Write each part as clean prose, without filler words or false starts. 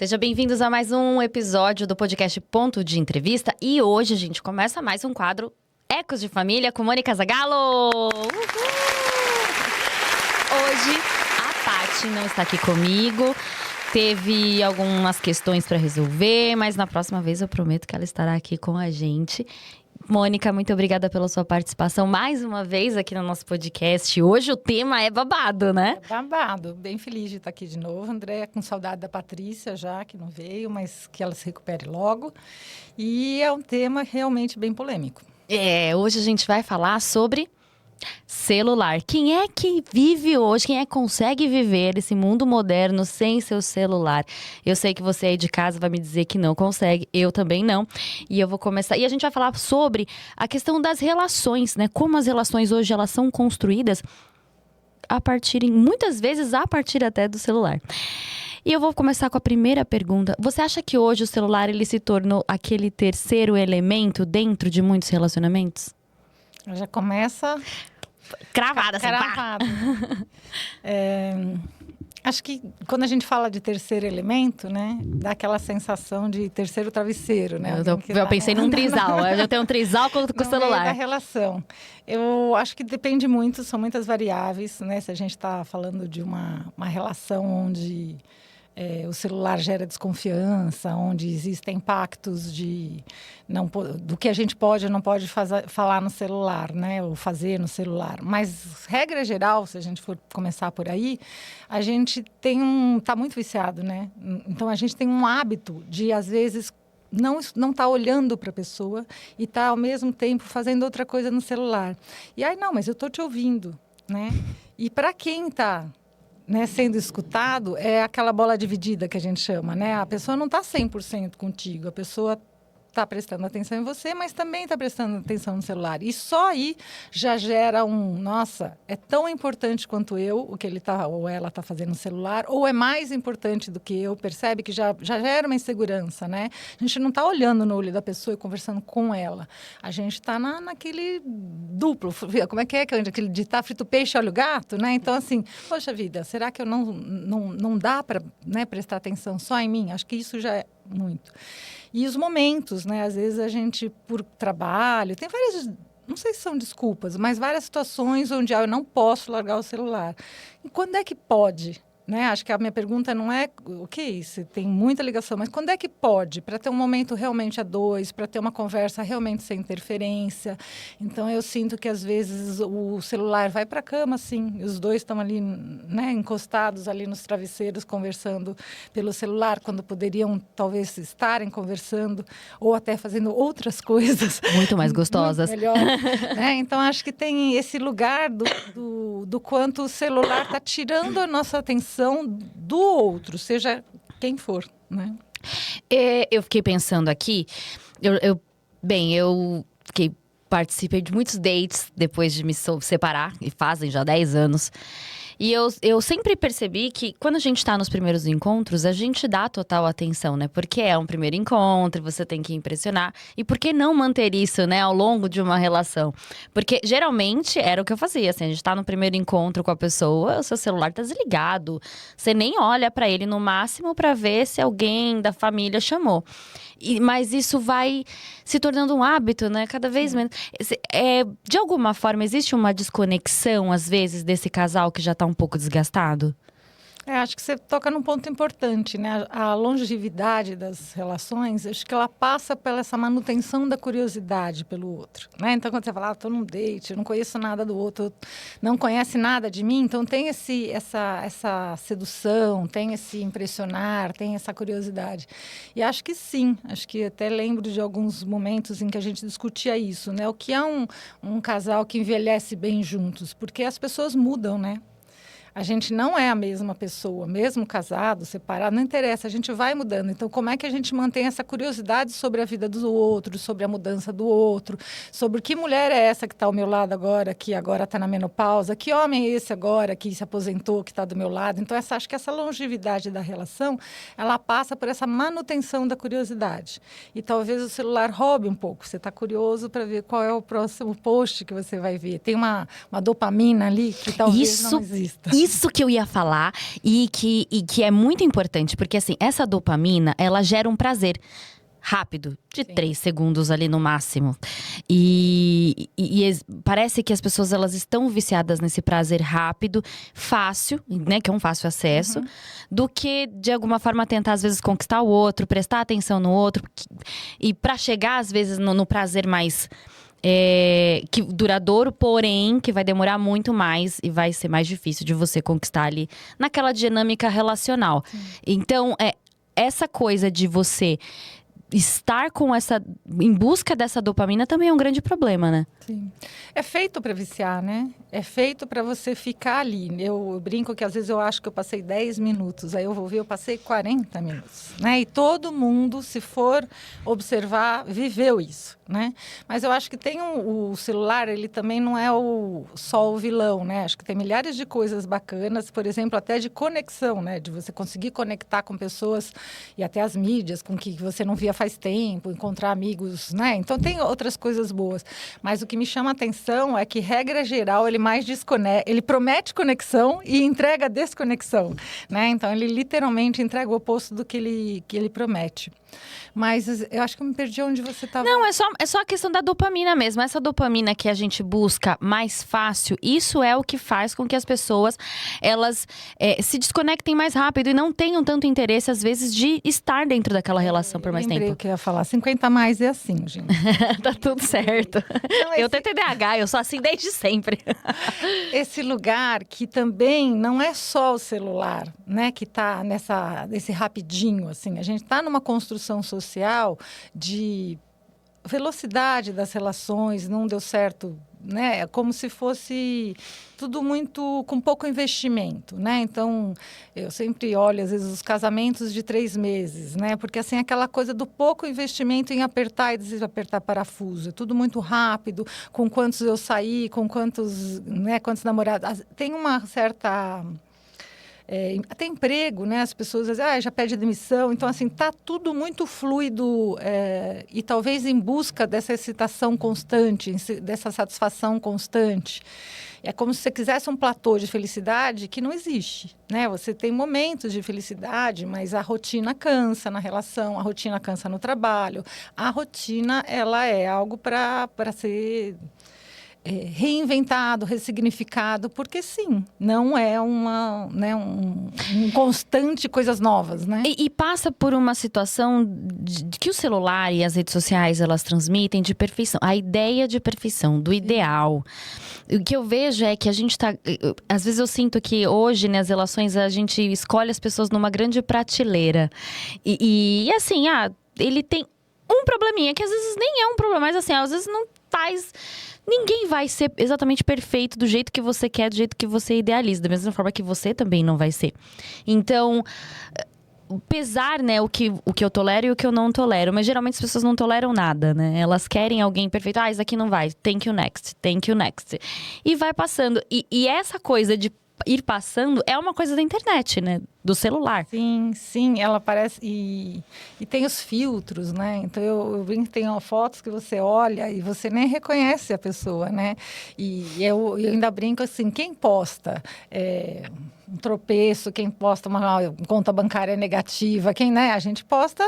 Sejam bem-vindos a mais um episódio do podcast Ponto de Entrevista. E hoje a gente começa mais um quadro Ecos de Família com Mônica Zagalo. Hoje a Paty não está aqui comigo. Teve algumas questões para resolver, mas na próxima vez eu prometo que ela estará aqui com a gente. Mônica, muito obrigada pela sua participação mais uma vez aqui no nosso podcast. Hoje o tema é babado, né? É babado. Bem feliz de estar aqui de novo. Andréia, com saudade da Patrícia já, que não veio, mas que ela se recupere logo. E é um tema realmente bem polêmico. Hoje a gente vai falar sobre celular. Quem é que vive hoje, quem é que consegue viver esse mundo moderno sem seu celular? Eu sei que você aí de casa vai me dizer que não consegue, eu também não. E eu vou começar, e a gente vai falar sobre a questão das relações, né? Como as relações hoje elas são construídas muitas vezes a partir até do celular. E eu vou começar com a primeira pergunta. Você acha que hoje o celular ele se tornou aquele terceiro elemento dentro de muitos relacionamentos? Já começa cravada, assim, cravado. Acho que quando a gente fala de terceiro elemento, né, dá aquela sensação de terceiro travesseiro, né? Eu pensei num trisal, eu já tenho um trisal com o celular. Da relação. Eu acho que depende muito, são muitas variáveis, né? Se a gente está falando de uma relação onde o celular gera desconfiança, onde existem impactos do que a gente pode ou não pode falar no celular, né? Ou fazer no celular. Mas, regra geral, se a gente for começar por aí, a gente está muito viciado, né? Então, a gente tem um hábito de, às vezes, não tá olhando para a pessoa e tá, ao mesmo tempo, fazendo outra coisa no celular. E aí, não, mas eu estou te ouvindo, né? E para quem está... né, sendo escutado, é aquela bola dividida que a gente chama, né? A pessoa não está 100% contigo, a pessoa está prestando atenção em você, mas também está prestando atenção no celular. E só aí já gera nossa, é tão importante quanto eu, o que ele tá ou ela está fazendo no celular, ou é mais importante do que eu, percebe que já gera uma insegurança, né? A gente não está olhando no olho da pessoa e conversando com ela. A gente está naquele duplo, como é que aquele ditado, frito peixe, olha o gato, né? Então, assim, poxa vida, será que eu não dá para, né, prestar atenção só em mim? Acho que isso já é muito. E os momentos, né? Às vezes a gente, por trabalho, tem várias, não sei se são desculpas, mas várias situações onde eu não posso largar o celular. E quando é que pode? Né? Acho que a minha pergunta não é, ok, você tem muita ligação, mas quando é que pode? Para ter um momento realmente a dois, para ter uma conversa realmente sem interferência. Então, eu sinto que, às vezes, o celular vai para a cama, assim, e os dois estão ali, né, encostados ali nos travesseiros, conversando pelo celular, quando poderiam, talvez, estarem conversando, ou até fazendo outras coisas. Muito mais gostosas. Muito melhor, né? Então, acho que tem esse lugar do quanto o celular está tirando a nossa atenção do outro, seja quem for, né? Eu fiquei pensando aqui, eu participei de muitos dates depois de me separar, e fazem já 10 anos. E eu sempre percebi que quando a gente tá nos primeiros encontros, a gente dá total atenção, né? Porque é um primeiro encontro, você tem que impressionar. E por que não manter isso, né, ao longo de uma relação? Porque geralmente era o que eu fazia, assim, a gente tá no primeiro encontro com a pessoa, o seu celular tá desligado. Você nem olha pra ele no máximo pra ver se alguém da família chamou. Mas isso vai se tornando um hábito, né? Cada vez menos. De alguma forma, existe uma desconexão, às vezes, desse casal que já tá um pouco desgastado? Acho que você toca num ponto importante, né? A longevidade das relações, acho que ela passa pela essa manutenção da curiosidade pelo outro, né? Então, quando você fala, estou num date, eu não conheço nada do outro, não conhece nada de mim, então tem essa sedução, tem esse impressionar, tem essa curiosidade. E acho que sim, acho que até lembro de alguns momentos em que a gente discutia isso, né? O que é um casal que envelhece bem juntos, porque as pessoas mudam, né? A gente não é a mesma pessoa, mesmo casado, separado, não interessa, a gente vai mudando. Então, como é que a gente mantém essa curiosidade sobre a vida do outro, sobre a mudança do outro, sobre que mulher é essa que está ao meu lado agora, que agora está na menopausa, que homem é esse agora que se aposentou, que está do meu lado. Então, acho que essa longevidade da relação, ela passa por essa manutenção da curiosidade. E talvez o celular roube um pouco. Você está curioso para ver qual é o próximo post que você vai ver. Tem uma dopamina ali que talvez não exista. isso que eu ia falar e que é muito importante, porque assim, essa dopamina, ela gera um prazer rápido, de 3 segundos ali no máximo. Parece que as pessoas, elas estão viciadas nesse prazer rápido, fácil, né? Que é um fácil acesso. Do que, de alguma forma, tentar, às vezes, conquistar o outro, prestar atenção no outro. E pra chegar, às vezes, no prazer mais… que duradouro, porém, que vai demorar muito mais e vai ser mais difícil de você conquistar ali naquela dinâmica relacional. Então, essa coisa de você estar em busca dessa dopamina também é um grande problema, né? Sim. É feito para viciar, né? É feito para você ficar ali. Eu brinco que às vezes eu acho que eu passei 10 minutos, aí eu vou ver, eu passei 40 minutos, né? E todo mundo, se for observar, viveu isso, né? Mas eu acho que tem o celular, ele também não é só o vilão, né? Acho que tem milhares de coisas bacanas, por exemplo, até de conexão, né? De você conseguir conectar com pessoas e até as mídias, com que você não via faz tempo, encontrar amigos, né? Então tem outras coisas boas. Mas o que me chama a atenção é que, regra geral, ele promete conexão e entrega desconexão, né? Então ele literalmente entrega o oposto do que ele promete. Mas eu acho que eu me perdi onde você estava. Não, é só a questão da dopamina mesmo. Essa dopamina que a gente busca mais fácil, isso é o que faz com que as pessoas, elas se desconectem mais rápido e não tenham tanto interesse, às vezes, de estar dentro daquela relação por mais tempo. Eu que ia falar, 50 mais é assim, gente. Tá tudo certo. Não, eu tenho TDAH, eu sou assim desde sempre. Esse lugar que também não é só o celular, né? Que tá nesse rapidinho, assim. A gente tá numa construção social de velocidade das relações, não deu certo, né? É como se fosse tudo muito com pouco investimento, né? Então, eu sempre olho, às vezes, os casamentos de 3 meses, né? Porque, assim, aquela coisa do pouco investimento em apertar e desapertar parafuso. É tudo muito rápido, com quantos eu saí, com quantos namorados. Tem uma certa… até emprego, né? As pessoas dizem, já pede demissão. Então, assim, tá tudo muito fluido e talvez em busca dessa excitação constante, dessa satisfação constante. É como se você quisesse um platô de felicidade que não existe, né? Você tem momentos de felicidade, mas a rotina cansa na relação, a rotina cansa no trabalho. A rotina, ela é algo para ser… reinventado, ressignificado, porque sim, não é um constante coisas novas, né? E passa por uma situação de que o celular e as redes sociais, elas transmitem de perfeição. A ideia de perfeição, do ideal. O que eu vejo é que a gente tá… Às vezes eu sinto que hoje, nas relações, a gente escolhe as pessoas numa grande prateleira. E assim, ele tem um probleminha, que às vezes nem é um problema, mas assim, às vezes não faz… Ninguém vai ser exatamente perfeito do jeito que você quer, do jeito que você idealiza. Da mesma forma que você também não vai ser. Então, pesar, né, o que eu tolero e o que eu não tolero. Mas geralmente as pessoas não toleram nada, né? Elas querem alguém perfeito. Isso aqui não vai. Thank you next. Thank you next. E vai passando. E essa coisa de ir passando é uma coisa da internet, né? Do celular. Sim, ela parece… E tem os filtros, né? Então, eu brinco que tem fotos que você olha e você nem reconhece a pessoa, né? E eu ainda brinco assim, quem posta… um tropeço, quem posta uma conta bancária negativa, né? A gente posta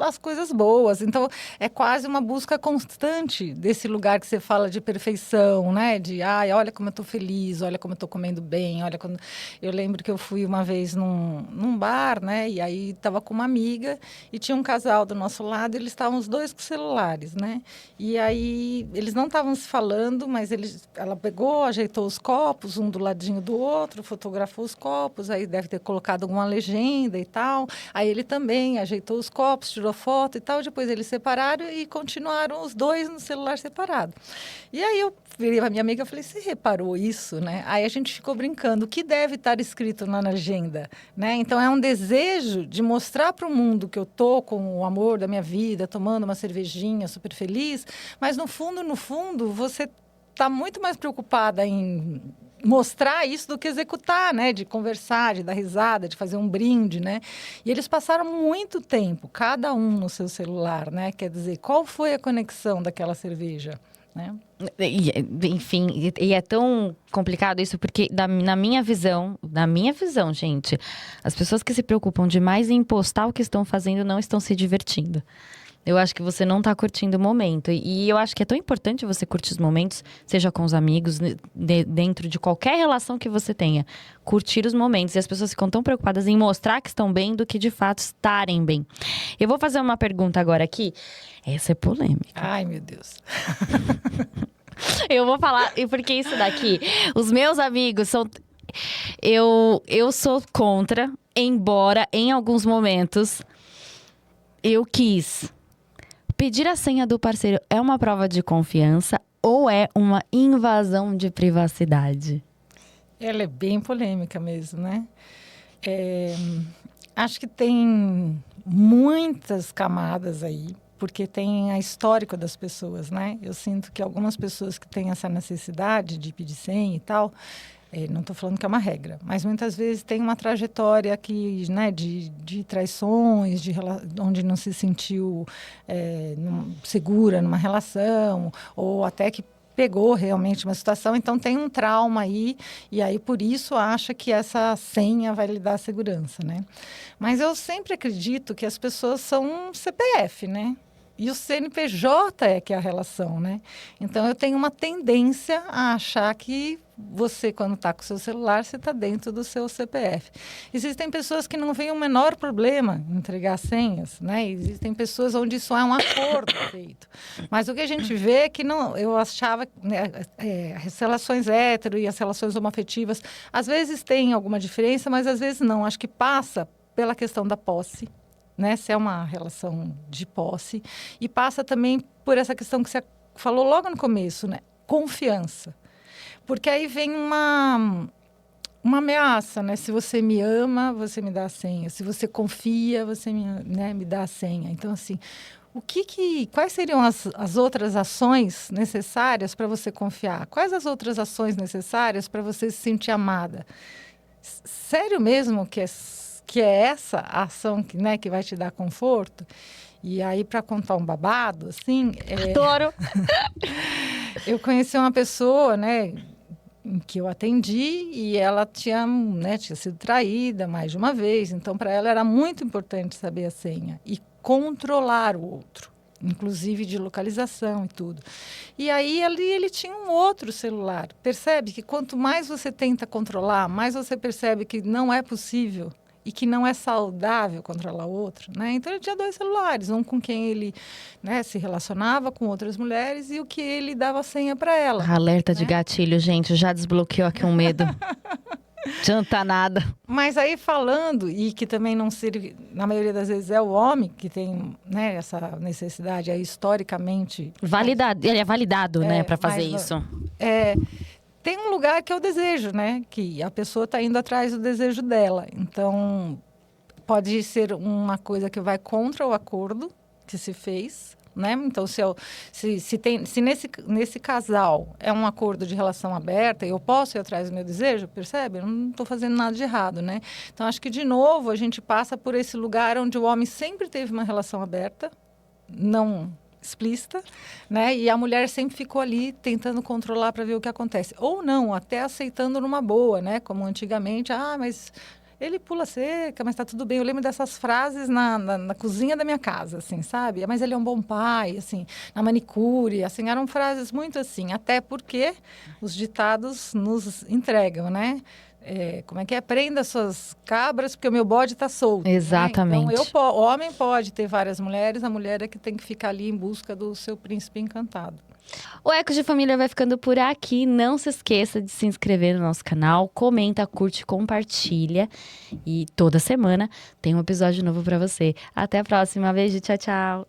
as coisas boas. Então, é quase uma busca constante desse lugar que você fala de perfeição, né? De, olha como eu tô feliz, olha como eu tô comendo bem, olha quando… Eu lembro que eu fui uma vez num bar, né? E aí estava com uma amiga e tinha um casal do nosso lado e eles estavam os dois com celulares, né? E aí, eles não estavam se falando, mas ela pegou, ajeitou os copos, um do ladinho do outro, fotografou os copos, aí deve ter colocado alguma legenda e tal. Aí ele também ajeitou os copos, tirou foto e tal. Depois eles separaram e continuaram os dois no celular separado. E aí eu virei para minha amiga e falei, você reparou isso, né? Aí a gente ficou brincando, o que deve estar escrito na agenda, né? Então é um desejo de mostrar para o mundo que eu tô com o amor da minha vida, tomando uma cervejinha, super feliz, mas no fundo, você está muito mais preocupada em mostrar isso do que executar, né? De conversar, de dar risada, de fazer um brinde, né? E eles passaram muito tempo, cada um no seu celular, né? Quer dizer, qual foi a conexão daquela cerveja? né? Enfim, e é tão complicado isso, porque na minha visão, gente, as pessoas que se preocupam demais em postar o que estão fazendo não estão se divertindo. Eu acho que você não tá curtindo o momento. E eu acho que é tão importante você curtir os momentos, seja com os amigos, dentro de qualquer relação que você tenha. Curtir os momentos. E as pessoas ficam tão preocupadas em mostrar que estão bem do que de fato estarem bem. Eu vou fazer uma pergunta agora aqui. Essa é polêmica. Ai, meu Deus. Eu vou falar, porque isso daqui, os meus amigos são. Eu sou contra, embora em alguns momentos eu quis. Pedir a senha do parceiro é uma prova de confiança ou é uma invasão de privacidade? Ela é bem polêmica mesmo, né? Acho que tem muitas camadas aí, porque tem a histórico das pessoas, né? Eu sinto que algumas pessoas que têm essa necessidade de pedir senha e tal, não estou falando que é uma regra, mas muitas vezes tem uma trajetória que, né, de traições, onde não se sentiu segura numa relação, ou até que pegou realmente uma situação, então tem um trauma aí, e aí por isso acha que essa senha vai lhe dar segurança, né? Mas eu sempre acredito que as pessoas são um CPF, né? E o CNPJ é que é a relação, né? Então, eu tenho uma tendência a achar que você, quando está com o seu celular, você está dentro do seu CPF. Existem pessoas que não veem o menor problema em entregar senhas, né? Existem pessoas onde isso é um acordo feito. Mas o que a gente vê é que não, eu achava, né, as relações hétero e as relações homoafetivas, às vezes tem alguma diferença, mas às vezes não. Acho que passa pela questão da posse, né? Se é uma relação de posse, e passa também por essa questão que você falou logo no começo, né? Confiança. Porque aí vem uma ameaça, né? Se você me ama, você me dá a senha. Se você confia, você me dá a senha. Então, assim, quais seriam as outras ações necessárias para você confiar? Quais as outras ações necessárias para você se sentir amada? Sério mesmo que é essa a ação que vai te dar conforto? E aí, para contar um babado, assim... Adoro! Eu conheci uma pessoa, né, que eu atendi, e ela tinha sido traída mais de uma vez. Então, para ela, era muito importante saber a senha e controlar o outro, inclusive de localização e tudo. E aí, ele tinha um outro celular. Percebe que quanto mais você tenta controlar, mais você percebe que não é possível e que não é saudável controlar o outro, né? Então, ele tinha 2 celulares, um com quem ele, né, se relacionava com outras mulheres e o que ele dava senha para ela. Alerta, né? de gatilho, gente, já desbloqueou aqui um medo. Adianta nada. Mas aí falando, e que também não serve, na maioria das vezes é o homem que tem, né, essa necessidade aí historicamente... Validado, ele é validado, né, para fazer isso. Tem um lugar que é o desejo, né? Que a pessoa está indo atrás do desejo dela. Então, pode ser uma coisa que vai contra o acordo que se fez, né? Então, se nesse casal é um acordo de relação aberta, eu posso ir atrás do meu desejo, percebe? Eu não estou fazendo nada de errado, né? Então, acho que, de novo, a gente passa por esse lugar onde o homem sempre teve uma relação aberta, não explícita, né? E a mulher sempre ficou ali tentando controlar para ver o que acontece. Ou não, até aceitando numa boa, né? Como antigamente, mas ele pula cerca, mas está tudo bem. Eu lembro dessas frases na cozinha da minha casa, assim, sabe? Mas ele é um bom pai, assim, na manicure, assim, eram frases muito assim, até porque os ditados nos entregam, né? Como é que é? Prenda suas cabras, porque o meu bode está solto. Exatamente. Né? Então, o homem pode ter várias mulheres, a mulher é que tem que ficar ali em busca do seu príncipe encantado. O Ecos de Família vai ficando por aqui. Não se esqueça de se inscrever no nosso canal, comenta, curte, compartilha. E toda semana tem um episódio novo para você. Até a próxima. Beijo, tchau, tchau.